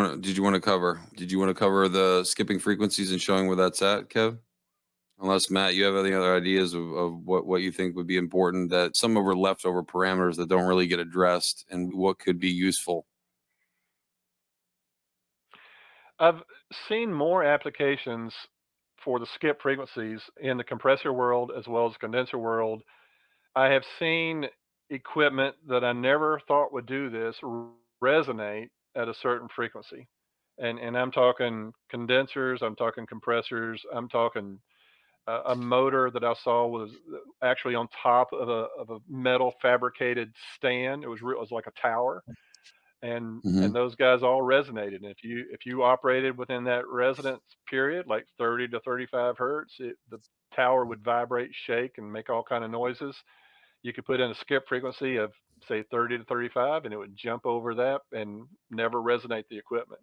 cover the skipping frequencies and showing where that's at, Kev? Unless Matt, you have any other ideas of what you think would be important, that some of our leftover parameters that don't really get addressed and what could be useful. I've seen more applications for the skip frequencies in the compressor world as well as condenser world. I have seen equipment that I never thought would do this resonate at a certain frequency. And I'm talking condensers, I'm talking compressors, I'm talking a motor that I saw was actually on top of a metal fabricated stand. It was like a tower, and Mm-hmm. those guys all resonated. And if you operated within that resonance period, like 30 to 35 hertz, the tower would vibrate, shake, and make all kind of noises. You could put in a skip frequency of say 30 to 35, and it would jump over that and never resonate the equipment.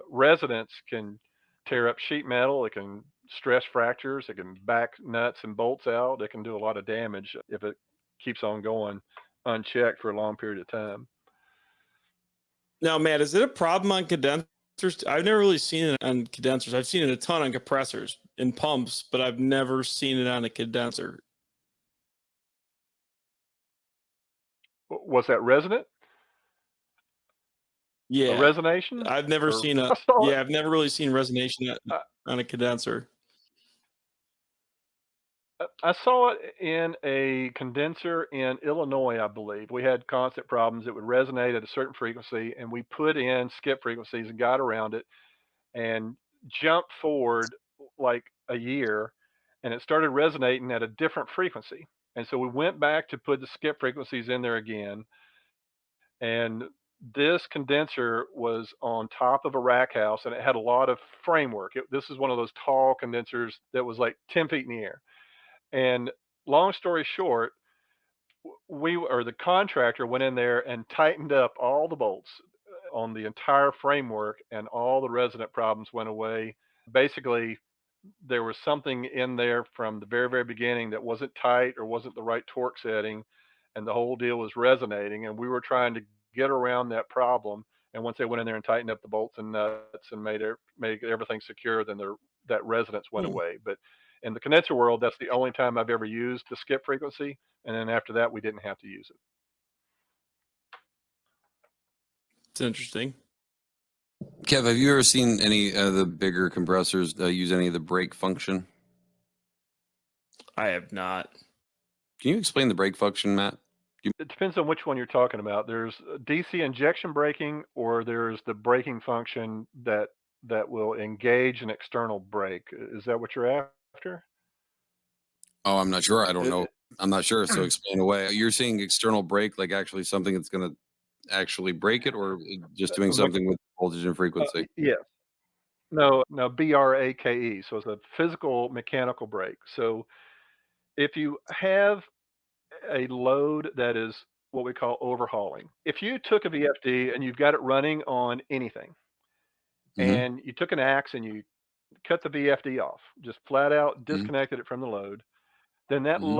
Resonance can tear up sheet metal. It can stress fractures. It can back nuts and bolts out. It can do a lot of damage if it keeps on going unchecked for a long period of time. Now, Matt, is it a problem on condensers? I've never really seen it on condensers. I've seen it a ton on compressors and pumps, but I've never seen it on a condenser. Was that resonant? A Yeah, resonation? I've never Or seen I saw it. I've never really seen resonation I, on a condenser. I saw it in a condenser in Illinois, I believe. We had constant problems. It would resonate at a certain frequency, and we put in skip frequencies and got around it and jumped forward like a year, and it started resonating at a different frequency. And so we went back to put the skip frequencies in there again, and this condenser was on top of a rack house, and it had a lot of framework. This is one of those tall condensers that was like 10 feet in the air. And long story short, the contractor went in there and tightened up all the bolts on the entire framework, and all the resonant problems went away. Basically, there was something in there from the very, very beginning that wasn't tight or wasn't the right torque setting, and the whole deal was resonating. And we were trying to get around that problem. And once they went in there and tightened up the bolts and nuts and made everything secure, then that resonance went Hmm. away. But in the condenser world, that's the only time I've ever used the skip frequency. And then after that, we didn't have to use it. It's interesting. Kev, have you ever seen any of the bigger compressors use any of the brake function? I have not. Can you explain the brake function, Matt? It depends on which one you're talking about. There's DC injection braking, or there's the braking function that will engage an external brake. Is that what you're after? Oh, I'm not sure. I don't It, know. it- I'm not sure. So explain away. You're saying external brake, like actually something that's going to actually break it, or just doing Me- something with voltage and frequency? yes. No, no, BRAKE. So it's a physical mechanical brake. So if you have a load that is what we call overhauling, if you took a VFD and you've got it running on anything, Mm-hmm. and you took an axe and you cut the VFD off, just flat out Mm-hmm. disconnected it from the load, then that Mm-hmm.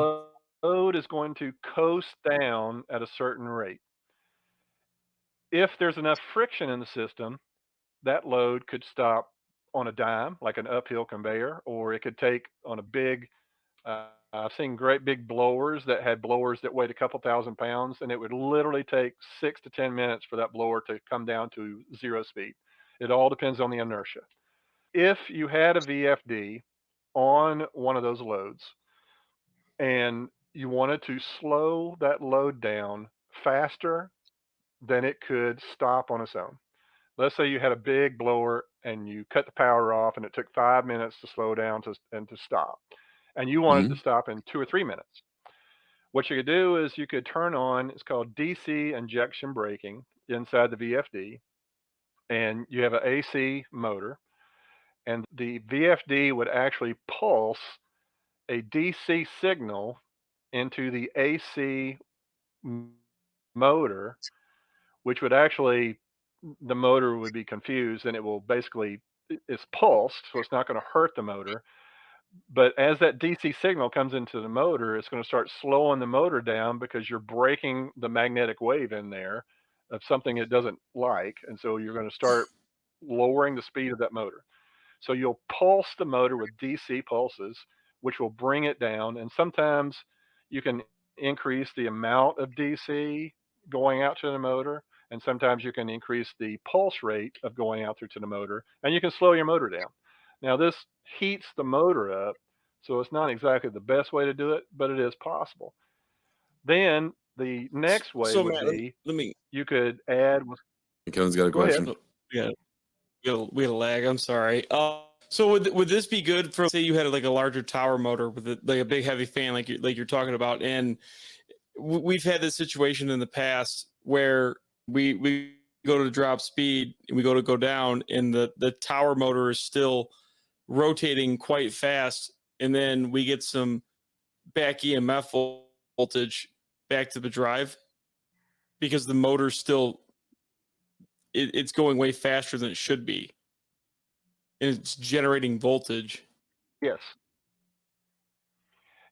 load is going to coast down at a certain rate. If there's enough friction in the system, that load could stop on a dime, like an uphill conveyor, or it could take on a big. I've seen great big blowers that had blowers that weighed a couple thousand pounds, and it would literally take 6 to 10 minutes for that blower to come down to zero speed. It all depends on the inertia. If you had a VFD on one of those loads and you wanted to slow that load down faster than it could stop on its own. Let's say you had a big blower and you cut the power off and it took 5 minutes to slow down and to stop. And you wanted to Mm-hmm. stop in 2 or 3 minutes. What you could do is you could turn on, it's called DC injection braking inside the VFD, and you have an AC motor, and the VFD would actually pulse a DC signal into the AC motor, which would actually, the motor would be confused, and it will basically, it's pulsed, so it's not going to hurt the motor. But as that DC signal comes into the motor, it's going to start slowing the motor down because you're breaking the magnetic wave in there of something it doesn't like. And so you're going to start lowering the speed of that motor. So you'll pulse the motor with DC pulses, which will bring it down. And sometimes you can increase the amount of DC going out to the motor, and sometimes you can increase the pulse rate of going out through to the motor, and you can slow your motor down. Now, this heats the motor up, so it's not exactly the best way to do it, but it is possible. Then the next way So would Matt, be let me. you could add. Kevin's got a Go ahead. question. Yeah, we had a lag. I'm sorry. So would this be good for, say, you had like a larger tower motor with like a big heavy fan, like you're talking about, and we've had this situation in the past where we go to drop speed and we go down, and the tower motor is still rotating quite fast, and then we get some back EMF voltage back to the drive because the motor's still it's going way faster than it should be, and it's generating voltage. Yes.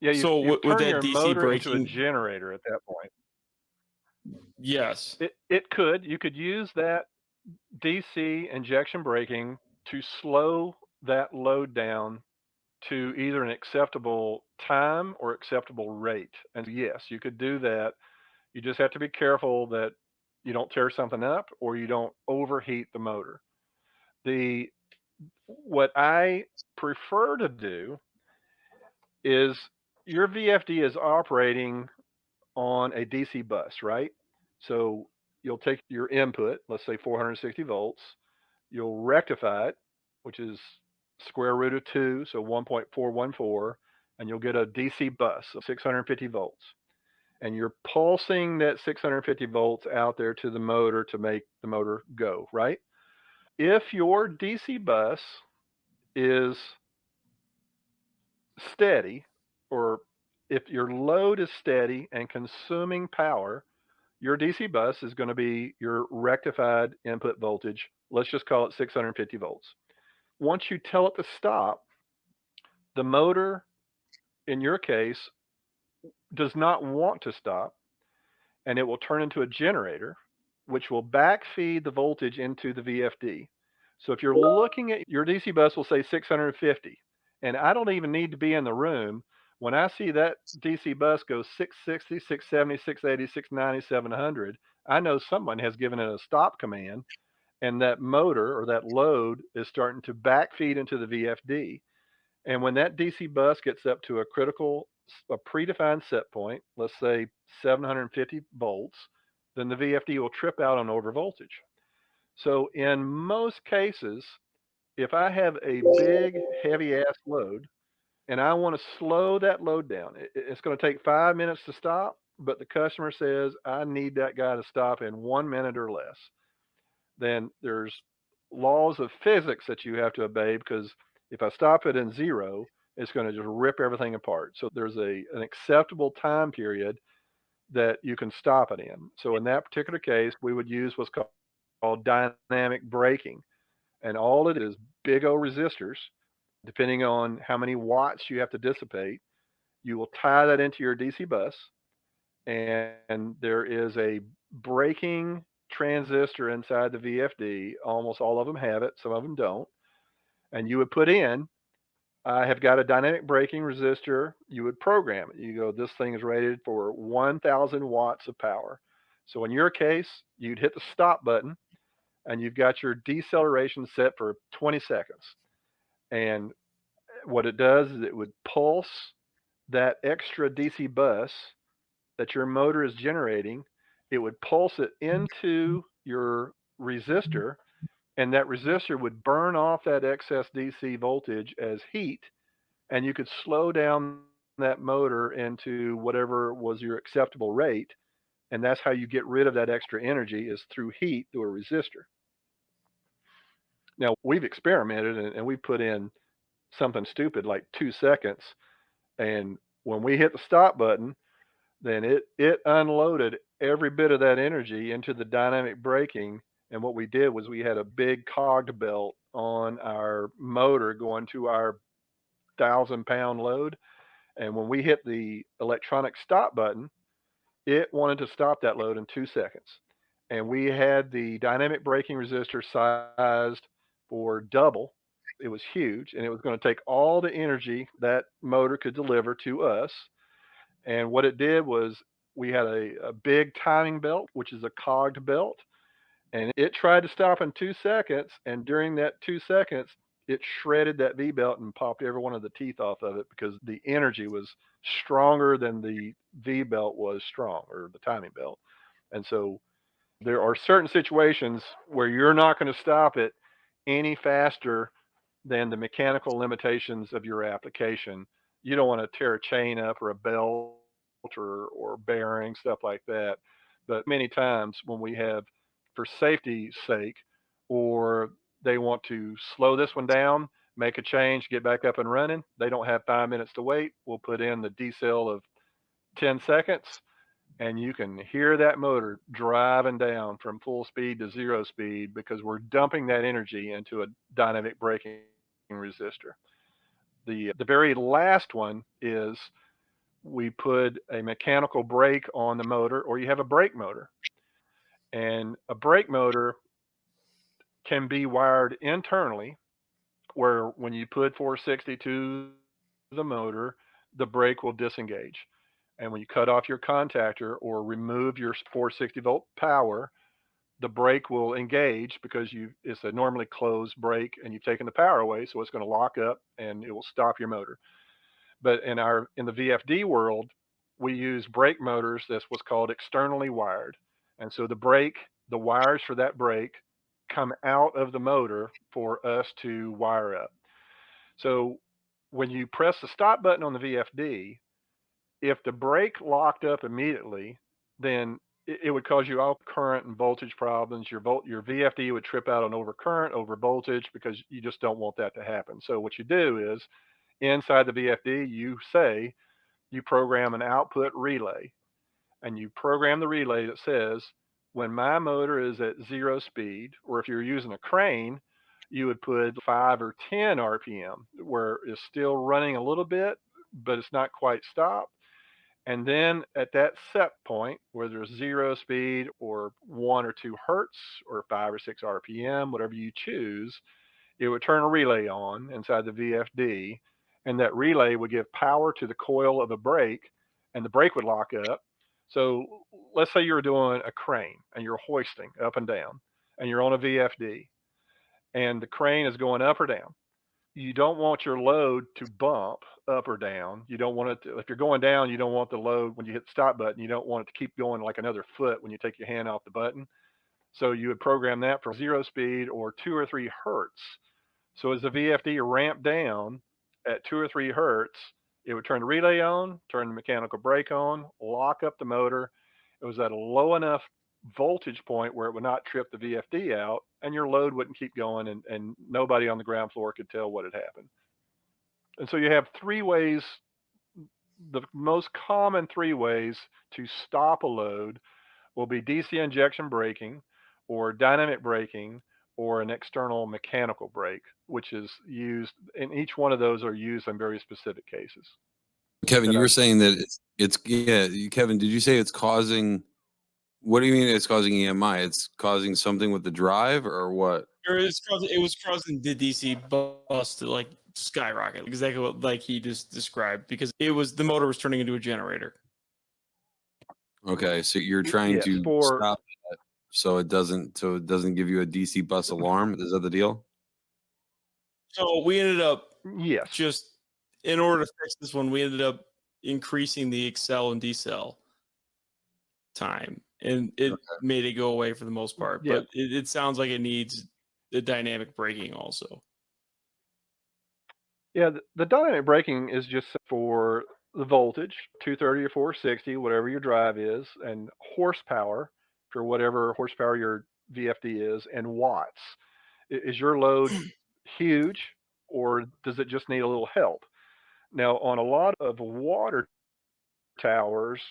Yeah, So you've with turned that your DC motor into a braking, generator at that point. yes. You could use that DC injection braking to slow that load down to either an acceptable time or acceptable rate. And yes, you could do that. You just have to be careful that you don't tear something up or you don't overheat the motor. What I prefer to do is your VFD is operating on a DC bus, right? So you'll take your input, let's say 460 volts, you'll rectify it, which is square root of 2, so 1.414, and you'll get a DC bus of 650 volts. And you're pulsing that 650 volts out there to the motor to make the motor go, right? If your DC bus is steady, or if your load is steady and consuming power, your DC bus is going to be your rectified input voltage. Let's just call it 650 volts. Once you tell it to stop, the motor, in your case, does not want to stop, and it will turn into a generator, which will backfeed the voltage into the VFD. So if you're looking at your DC bus will say 650, and I don't even need to be in the room. When I see that DC bus go 660, 670, 680, 690, 700, I know someone has given it a stop command, and that motor or that load is starting to backfeed into the VFD. And when that DC bus gets up to a predefined set point, let's say 750 volts, then the VFD will trip out on overvoltage. So in most cases, if I have a big, heavy ass load and I want to slow that load down, it's going to take 5 minutes to stop, but the customer says, I need that guy to stop in 1 minute or less. Then there's laws of physics that you have to obey, because if I stop it in 0, it's going to just rip everything apart. So there's an acceptable time period that you can stop it in. So in that particular case, we would use what's called dynamic braking. And all it is big O resistors, depending on how many watts you have to dissipate. You will tie that into your DC bus, and there is a braking transistor inside the VFD. Almost all of them have it, some of them don't. And you would put in, I have got a dynamic braking resistor. You would program it. You go, this thing is rated for 1,000 watts of power. So in your case, you'd hit the stop button, and you've got your deceleration set for 20 seconds. And what it does is it would pulse that extra DC bus that your motor is generating. It would pulse it into your resistor, and that resistor would burn off that excess DC voltage as heat, and you could slow down that motor into whatever was your acceptable rate. And that's how you get rid of that extra energy, is through heat through a resistor. Now, we've experimented and we put in something stupid like 2 seconds, and when we hit the stop button, then it unloaded every bit of that energy into the dynamic braking. And what we did was we had a big cogged belt on our motor going to our 1,000-pound load. And when we hit the electronic stop button, it wanted to stop that load in 2 seconds. And we had the dynamic braking resistor sized for double. It was huge, and it was going to take all the energy that motor could deliver to us. And what it did was we had a big timing belt, which is a cogged belt, and it tried to stop in 2 seconds. And during that 2 seconds, it shredded that V belt and popped every one of the teeth off of it because the energy was stronger than the V belt was strong, or the timing belt. And so there are certain situations where you're not going to stop it any faster than the mechanical limitations of your application. You don't want to tear a chain up or a belt or bearing, stuff like that. But many times when we have, for safety's sake, or they want to slow this one down, make a change, get back up and running, they don't have 5 minutes to wait. We'll put in the decel of 10 seconds, and you can hear that motor driving down from full speed to 0 speed because we're dumping that energy into a dynamic braking resistor. The very last one is we put a mechanical brake on the motor, or you have a brake motor. And a brake motor can be wired internally, where when you put 460 to the motor, the brake will disengage. And when you cut off your contactor or remove your 460-volt power, the brake will engage because it's a normally closed brake and you've taken the power away, so it's going to lock up and it will stop your motor. But in the VFD world, we use brake motors that's what's called externally wired. And so the wires for that brake come out of the motor for us to wire up. So when you press the stop button on the VFD, if the brake locked up immediately, then it would cause you all current and voltage problems. Your VFD would trip out on overcurrent, over voltage, because you just don't want that to happen. So what you do is, inside the VFD, you program an output relay, and you program the relay that says, when my motor is at 0 speed, or if you're using a crane, you would put 5 or 10 RPM, where it's still running a little bit, but it's not quite stopped. And then at that set point, where there's 0 speed or 1 or 2 hertz or 5 or 6 RPM, whatever you choose, it would turn a relay on inside the VFD, and that relay would give power to the coil of a brake, and the brake would lock up. So let's say you're doing a crane and you're hoisting up and down, and you're on a VFD, and the crane is going up or down. You don't want your load to bump up or down. You don't want it to, if you're going down, you don't want the load, when you hit the stop button, you don't want it to keep going like another foot when you take your hand off the button. So you would program that for 0 speed or 2 or 3 hertz. So as the VFD ramped down at 2 or 3 hertz, it would turn the relay on, turn the mechanical brake on, lock up the motor. It was at a low enough voltage point where it would not trip the VFD out, and your load wouldn't keep going, and nobody on the ground floor could tell what had happened. And so you have 3 ways, the most common 3 ways to stop a load will be DC injection braking, or dynamic braking, or an external mechanical brake, which is used, and each one of those are used in very specific cases. Kevin, Did you I- were saying that it's yeah, Kevin, did you say it's causing, what do you mean it's causing EMI? It's causing something with the drive, or what? It was causing the DC bus to like skyrocket, exactly what like he just described, because the motor was turning into a generator. Okay, so you're trying Yes, to for stop that so it doesn't give you a DC bus alarm. Is that the deal? So we ended up yes, just, in order to fix this one, we ended up increasing the accel and decel time, and it made it go away for the most part. Yeah. But it sounds like it needs the dynamic braking also. Yeah, the dynamic braking is just for the voltage, 230 or 460, whatever your drive is, and horsepower for whatever horsepower your VFD is, and watts. Is your load huge, or does it just need a little help? Now, on a lot of water towers,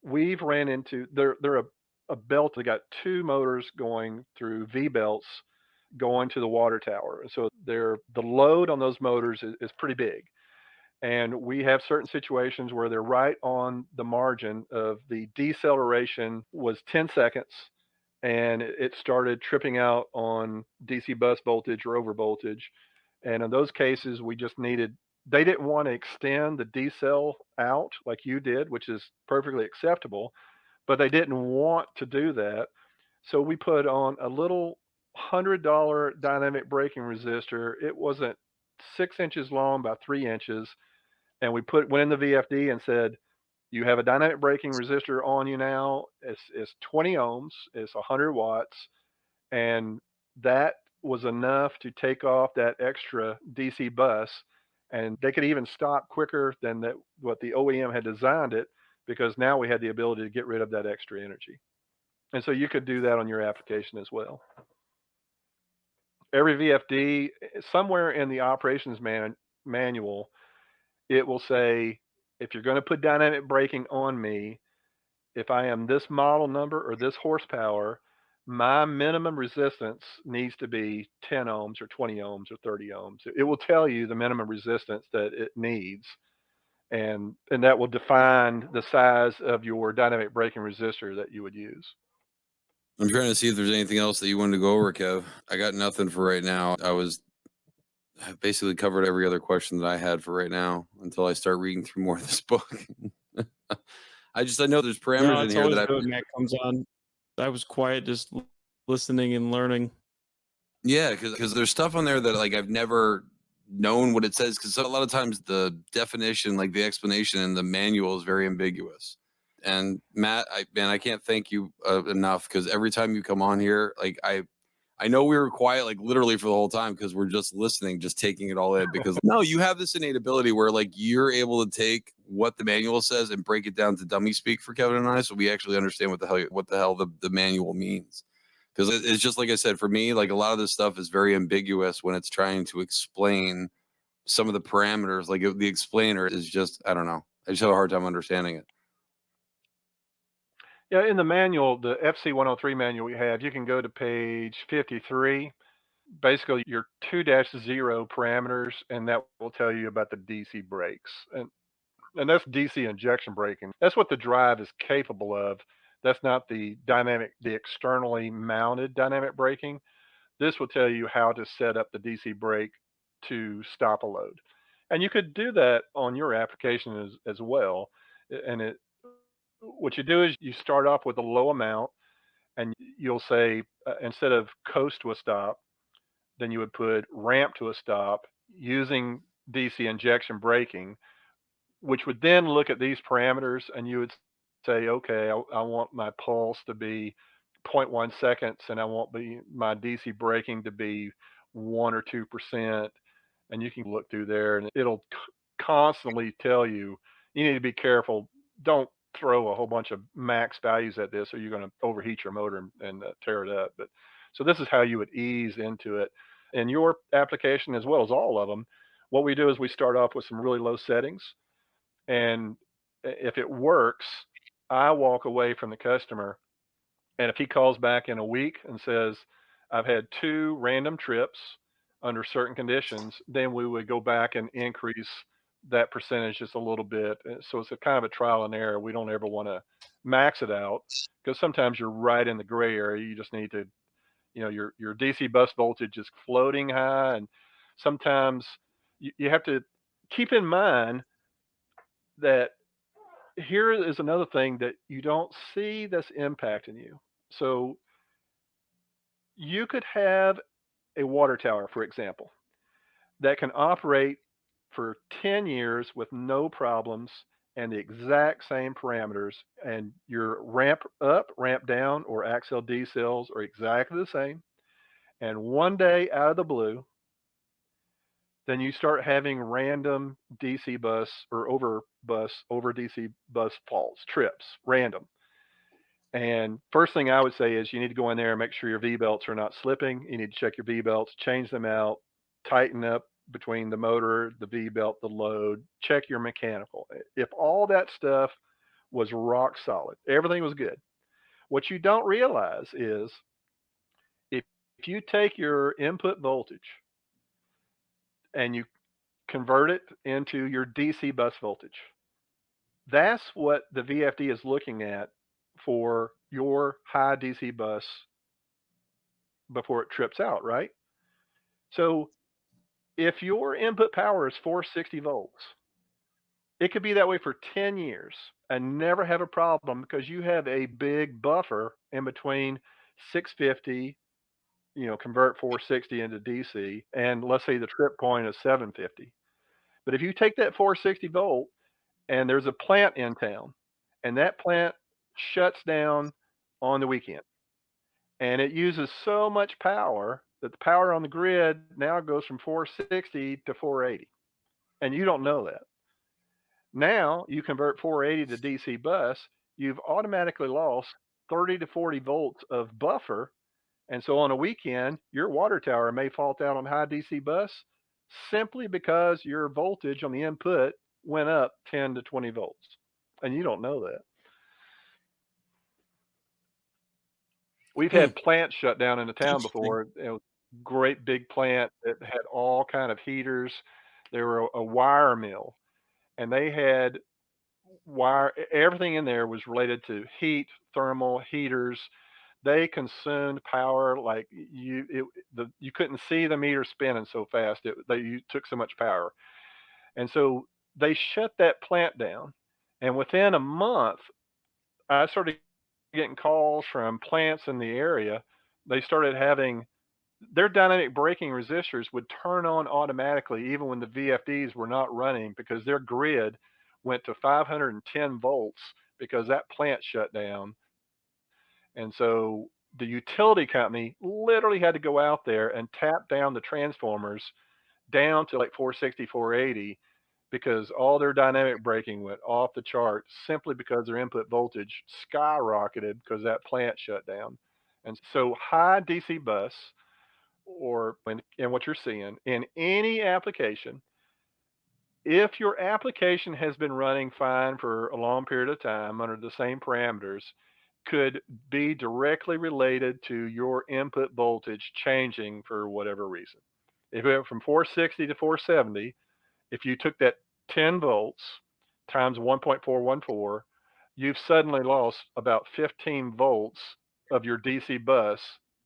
we've ran into, they're a belt that got 2 motors going through V belts going to the water tower. And so the load on those motors is pretty big. And we have certain situations where they're right on the margin of the deceleration was 10 seconds and it started tripping out on DC bus voltage or over voltage. And in those cases, we just needed, they didn't want to extend the D cell out like you did, which is perfectly acceptable, but they didn't want to do that. So we put on a little $100 dynamic braking resistor. It wasn't 6 inches long by 3 inches. And we went in the VFD and said, you have a dynamic braking resistor on you now. It's 20 ohms. It's 100 watts, and that was enough to take off that extra DC bus. And they could even stop quicker than what the OEM had designed it, because now we had the ability to get rid of that extra energy. And so you could do that on your application as well. Every VFD, somewhere in the operations manual, it will say, if you're going to put dynamic braking on me, if I am this model number or this horsepower, my minimum resistance needs to be 10 ohms or 20 ohms or 30 ohms. It will tell you the minimum resistance that it needs, and that will define the size of your dynamic braking resistor that you would use. I'm trying to see if there's anything else that you wanted to go over, Kev. I got nothing for right now. I basically covered every other question that I had for right now until I start reading through more of this book. I know there's parameters No, in it's here always that good when Matt comes on. I was quiet, just listening and learning. Yeah, because there's stuff on there that like I've never known what it says, because a lot of times the definition, like the explanation in the manual, is very ambiguous. And Matt, I can't thank you enough, because every time you come on here, like I know we were quiet like literally for the whole time because we're just listening, just taking it all in. Because no, you have this innate ability where like you're able to take what the manual says and break it down to dummy speak for Kevin and I, so we actually understand what the hell the manual means. Because it's just like I said, for me, like a lot of this stuff is very ambiguous when it's trying to explain some of the parameters. Like the explainer is just, I don't know. I just have a hard time understanding it. Yeah, in the manual, the FC 103 manual we have, you can go to page 53. Basically, your 2-0 parameters, and that will tell you about the DC brakes. And that's DC injection braking. That's what the drive is capable of. That's not the externally mounted dynamic braking. This will tell you how to set up the DC brake to stop a load. And you could do that on your application as well. And what you do is you start off with a low amount, and you'll say, instead of coast to a stop, then you would put ramp to a stop using DC injection braking, which would then look at these parameters, and you would say, okay, I want my pulse to be 0.1 seconds, and I want my DC braking to be 1 or 2%. And you can look through there, and it'll constantly tell you, you need to be careful. Don't throw a whole bunch of max values at this, or you're going to overheat your motor and tear it up. But so this is how you would ease into it in your application, as well as all of them. What we do is we start off with some really low settings, and if it works, I walk away from the customer. And if he calls back in a week and says, I've had 2 random trips under certain conditions, then we would go back and increase that percentage just a little bit. So it's a kind of a trial and error. We don't ever want to max it out, because sometimes you're right in the gray area. You just need to, your DC bus voltage is floating high. And sometimes you have to keep in mind that here is another thing that you don't see that's impacting you. So you could have a water tower, for example, that can operate for 10 years with no problems and the exact same parameters, and your ramp up, ramp down, or axle decels are exactly the same. And one day out of the blue, then you start having random DC bus or over DC bus faults, trips, random. And first thing I would say is you need to go in there and make sure your V belts are not slipping. You need to check your V belts, change them out, tighten up between the motor, the V belt, the load, check your mechanical. If all that stuff was rock solid, everything was good. What you don't realize is if you take your input voltage and you convert it into your DC bus voltage, that's what the VFD is looking at for your high DC bus before it trips out, right? So if your input power is 460 volts, it could be that way for 10 years and never have a problem because you have a big buffer in between 650, convert 460 into DC, and let's say the trip point is 750. But if you take that 460 volt and there's a plant in town and that plant shuts down on the weekend and it uses so much power that the power on the grid now goes from 460 to 480, and you don't know that. Now you convert 480 to DC bus, you've automatically lost 30 to 40 volts of buffer. And so on a weekend, your water tower may fault out on high DC bus simply because your voltage on the input went up 10 to 20 volts. And you don't know that. We've had plants shut down in the town before. Great big plant that had all kind of heaters. They were a wire mill, and they had wire. Everything in there was related to heat, thermal heaters. They consumed power like you couldn't see the meter spinning so fast. You took so much power, and so they shut that plant down. And within a month, I started getting calls from plants in the area. They started having their dynamic braking resistors would turn on automatically even when the VFDs were not running because their grid went to 510 volts because that plant shut down. And so the utility company literally had to go out there and tap down the transformers down to like 460, 480 because all their dynamic braking went off the chart simply because their input voltage skyrocketed because that plant shut down. And so high DC bus and what you're seeing in any application, if your application has been running fine for a long period of time under the same parameters, could be directly related to your input voltage changing for whatever reason. If it went from 460 to 470, if you took that 10 volts times 1.414, you've suddenly lost about 15 volts of your DC bus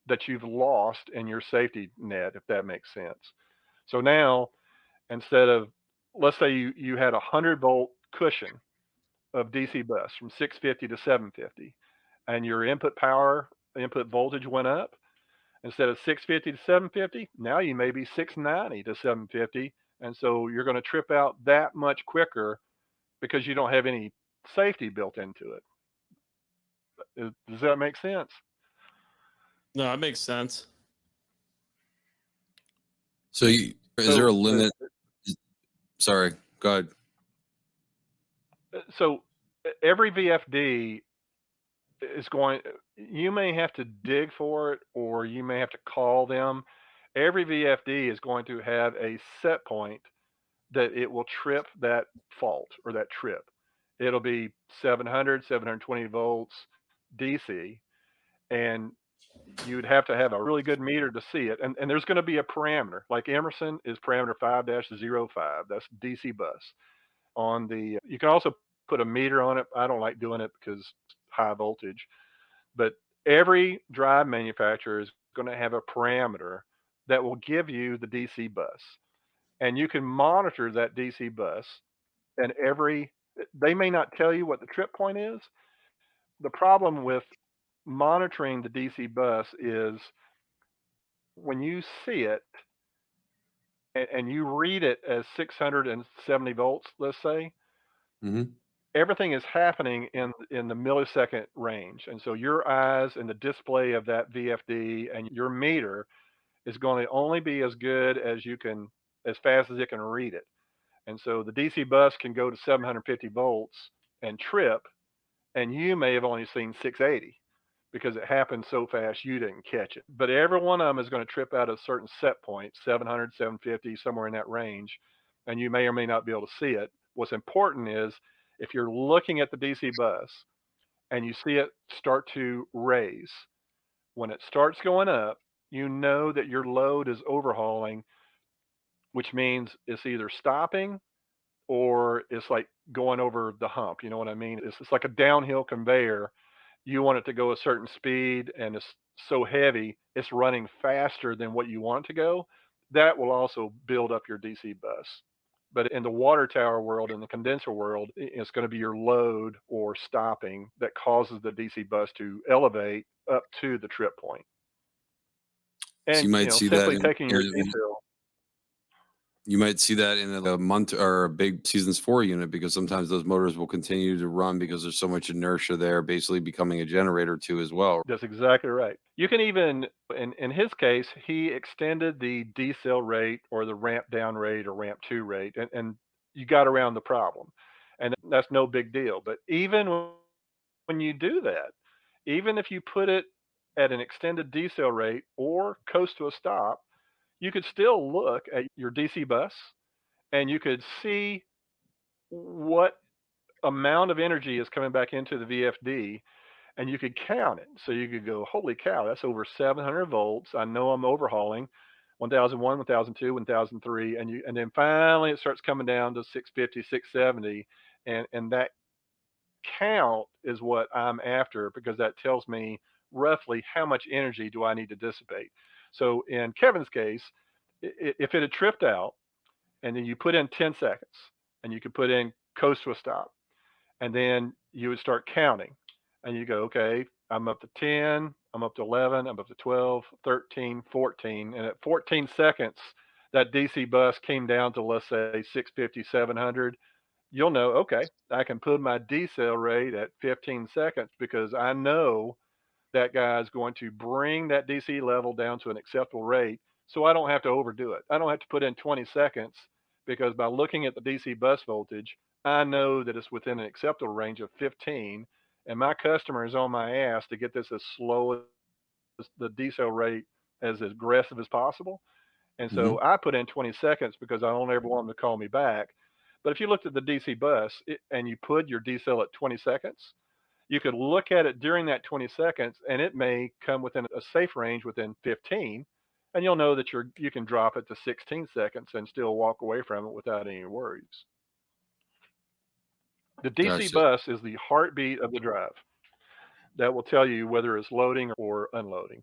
that you've lost in your safety net, if that makes sense. So now, instead of, let's say you had a 100-volt cushion of DC bus from 650 to 750, and your input voltage went up. Instead of 650 to 750, now you may be 690 to 750. And so you're going to trip out that much quicker because you don't have any safety built into it. Does that make sense? No, that makes sense. So is there a limit? Sorry, go ahead. So every VFD you may have to dig for it or you may have to call them. Every VFD is going to have a set point that it will trip that fault or that trip. It'll be 700, 720 volts DC, and you'd have to have a really good meter to see it. And there's going to be a parameter, like Emerson is parameter 5-05. That's DC bus. You can also put a meter on it. I don't like doing it because high voltage, but every drive manufacturer is going to have a parameter that will give you the DC bus, and you can monitor that DC bus. And they may not tell you what the trip point is. The problem with monitoring the DC bus is when you see it and you read it as 670 volts, let's say, everything is happening in the millisecond range. And so your eyes and the display of that VFD and your meter is going to only be as good as fast as it can read it. And so the DC bus can go to 750 volts and trip, and you may have only seen 680 because it happened so fast you didn't catch it. But every one of them is going to trip out at a certain set point, 700, 750, somewhere in that range, and you may or may not be able to see it. What's important is if you're looking at the DC bus and you see it start to raise, when it starts going up, you know that your load is overhauling, which means it's either stopping or it's like going over the hump. You know what I mean? It's like a downhill conveyor. You want it to go a certain speed and it's so heavy it's running faster than what you want it to go, that will also build up your DC bus. But in the water tower world, in the condenser world, it's going to be your load or stopping that causes the DC bus to elevate up to the trip point. So And you might see that simply in taking your diesel. you might see that in a month or a big seasons 4 unit, because sometimes those motors will continue to run because there's so much inertia there, basically becoming a generator too as well. That's exactly right. You can even, in his case, he extended the decel rate or the ramp down rate or ramp 2 rate, and you got around the problem. And that's no big deal. But even when you do that, even if you put it at an extended decel rate or coast to a stop, you could still look at your DC bus and you could see what amount of energy is coming back into the VFD, and you could count it. So you could go, holy cow, that's over 700 volts. I know I'm overhauling 1001, 1002, 1003, and then finally it starts coming down to 650, 670, and that count is what I'm after, because that tells me roughly how much energy do I need to dissipate. So in Kevin's case, if it had tripped out and then you put in 10 seconds and you could put in coast to a stop, and then you would start counting and you go, okay, I'm up to 10, I'm up to 11, I'm up to 12, 13, 14. And at 14 seconds, that DC bus came down to, let's say, 650, 700. You'll know, okay, I can put my decel rate at 15 seconds because I know that guy's going to bring that DC level down to an acceptable rate, so I don't have to overdo it. I don't have to put in 20 seconds, because by looking at the DC bus voltage, I know that it's within an acceptable range of 15, and my customer is on my ass to get this as slow as the decel rate, as aggressive as possible. And Mhm. so I put in 20 seconds because I don't ever want them to call me back. But if you looked at the DC bus and you put your decel at 20 seconds, you could look at it during that 20 seconds and it may come within a safe range within 15. And you'll know that you can drop it to 16 seconds and still walk away from it without any worries. The DC Gotcha. bus is the heartbeat of the drive that will tell you whether it's loading or unloading.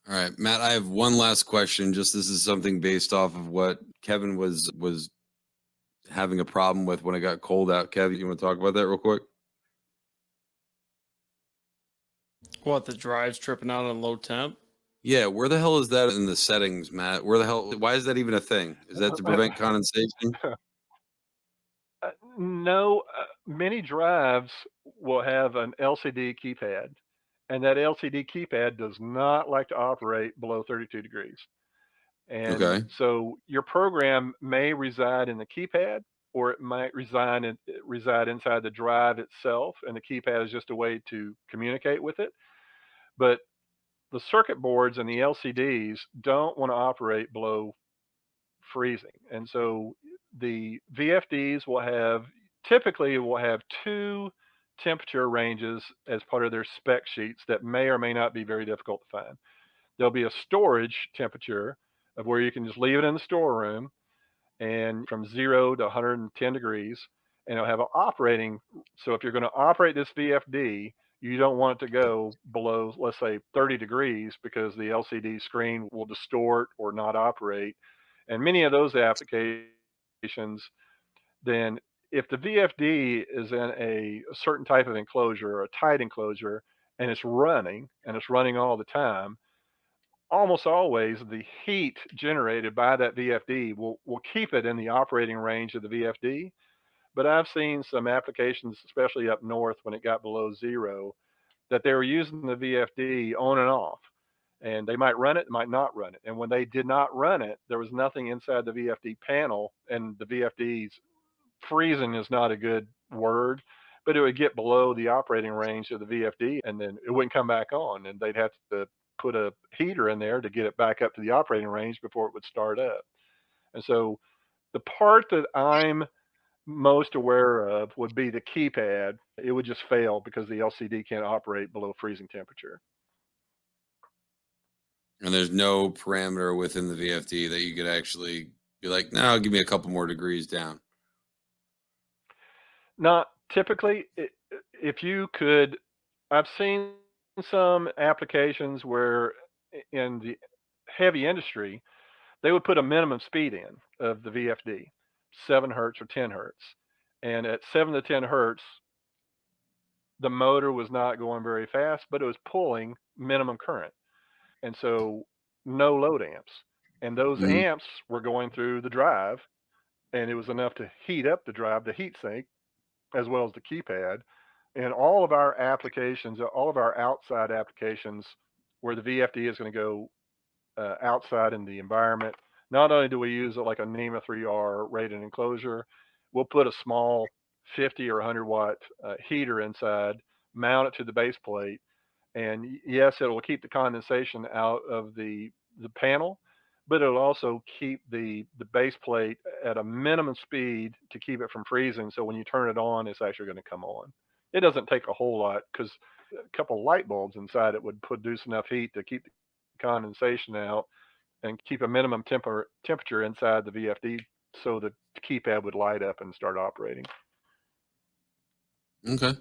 All right, Matt, I have one last question. Just this is something based off of what Kevin was having a problem with when it got cold out. Kevin, you want to talk about that real quick? What, the drive's tripping out on low temp? Yeah, where the hell is that in the settings, Matt? Where the hell? Why is that even a thing? Is that to prevent condensation? No, many drives will have an LCD keypad, and that LCD keypad does not like to operate below 32 degrees. And Okay. so your program may reside in the keypad, or it might reside inside the drive itself, and the keypad is just a way to communicate with it. But the circuit boards and the LCDs don't want to operate below freezing. And so the VFDs typically will have two temperature ranges as part of their spec sheets that may or may not be very difficult to find. There'll be a storage temperature of where you can just leave it in the storeroom, and from 0 to 110 degrees, and it'll have an operating. So if you're going to operate this VFD, you don't want it to go below, let's say, 30 degrees, because the LCD screen will distort or not operate. And many of those applications, then if the VFD is in a certain type of enclosure or a tight enclosure and it's running all the time, almost always the heat generated by that VFD will keep it in the operating range of the VFD. But I've seen some applications, especially up north when it got below 0, that they were using the VFD on and off. And they might run it, might not run it. And when they did not run it, there was nothing inside the VFD panel, and the VFD's freezing is not a good word, but it would get below the operating range of the VFD, and then it wouldn't come back on, and they'd have to put a heater in there to get it back up to the operating range before it would start up. And so the part that I'm most aware of would be the keypad. It would just fail because the LCD can't operate below freezing temperature. And there's no parameter within the VFD that you could actually be like, no, give me a couple more degrees down. Not typically, if you could, I've seen some applications where in the heavy industry, they would put a minimum speed in of the VFD, 7 hertz or 10 hertz. And at 7 to 10 hertz, the motor was not going very fast, but it was pulling minimum current. And so no load amps. And those Mhm. amps were going through the drive, and it was enough to heat up the drive, the heat sink, as well as the keypad. And all of our applications, all of our outside applications where the VFD is going to go outside in the environment, not only do we use it like a NEMA 3R rated enclosure, we'll put a small 50 or 100 watt heater inside, mount it to the base plate, and yes, it will keep the condensation out of the panel, but it'll also keep the base plate at a minimum speed to keep it from freezing. So when you turn it on, it's actually going to come on. It doesn't take a whole lot because a couple light bulbs inside it would produce enough heat to keep the condensation out and keep a minimum temperature inside the VFD so the keypad would light up and start operating. Okay.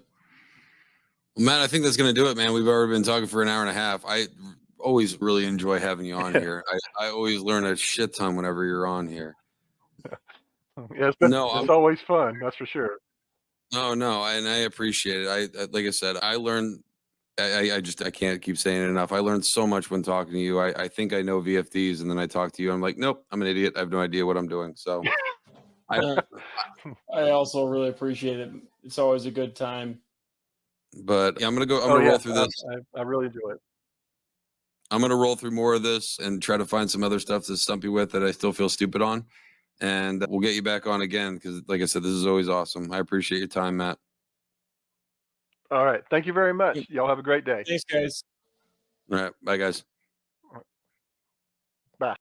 Well, Matt, I think that's going to do it, man. We've already been talking for an hour and a half. I always really enjoy having you on here. I always learn a shit ton whenever you're on here. Yeah, it's always fun, that's for sure. No, and I appreciate it. I like I said, I learned. I can't keep saying it enough. I learned so much when talking to you. I think I know VFDs, and then I talk to you. I'm like, nope, I'm an idiot. I have no idea what I'm doing. So, I also really appreciate it. It's always a good time. But yeah, I'm gonna roll through this. I really enjoy it. I'm gonna roll through more of this and try to find some other stuff to stump you with that I still feel stupid on, and we'll get you back on again because, like I said, this is always awesome. I appreciate your time, Matt. All right, thank you very much. Y'all have a great day. Thanks, guys. All right, bye, guys. Bye.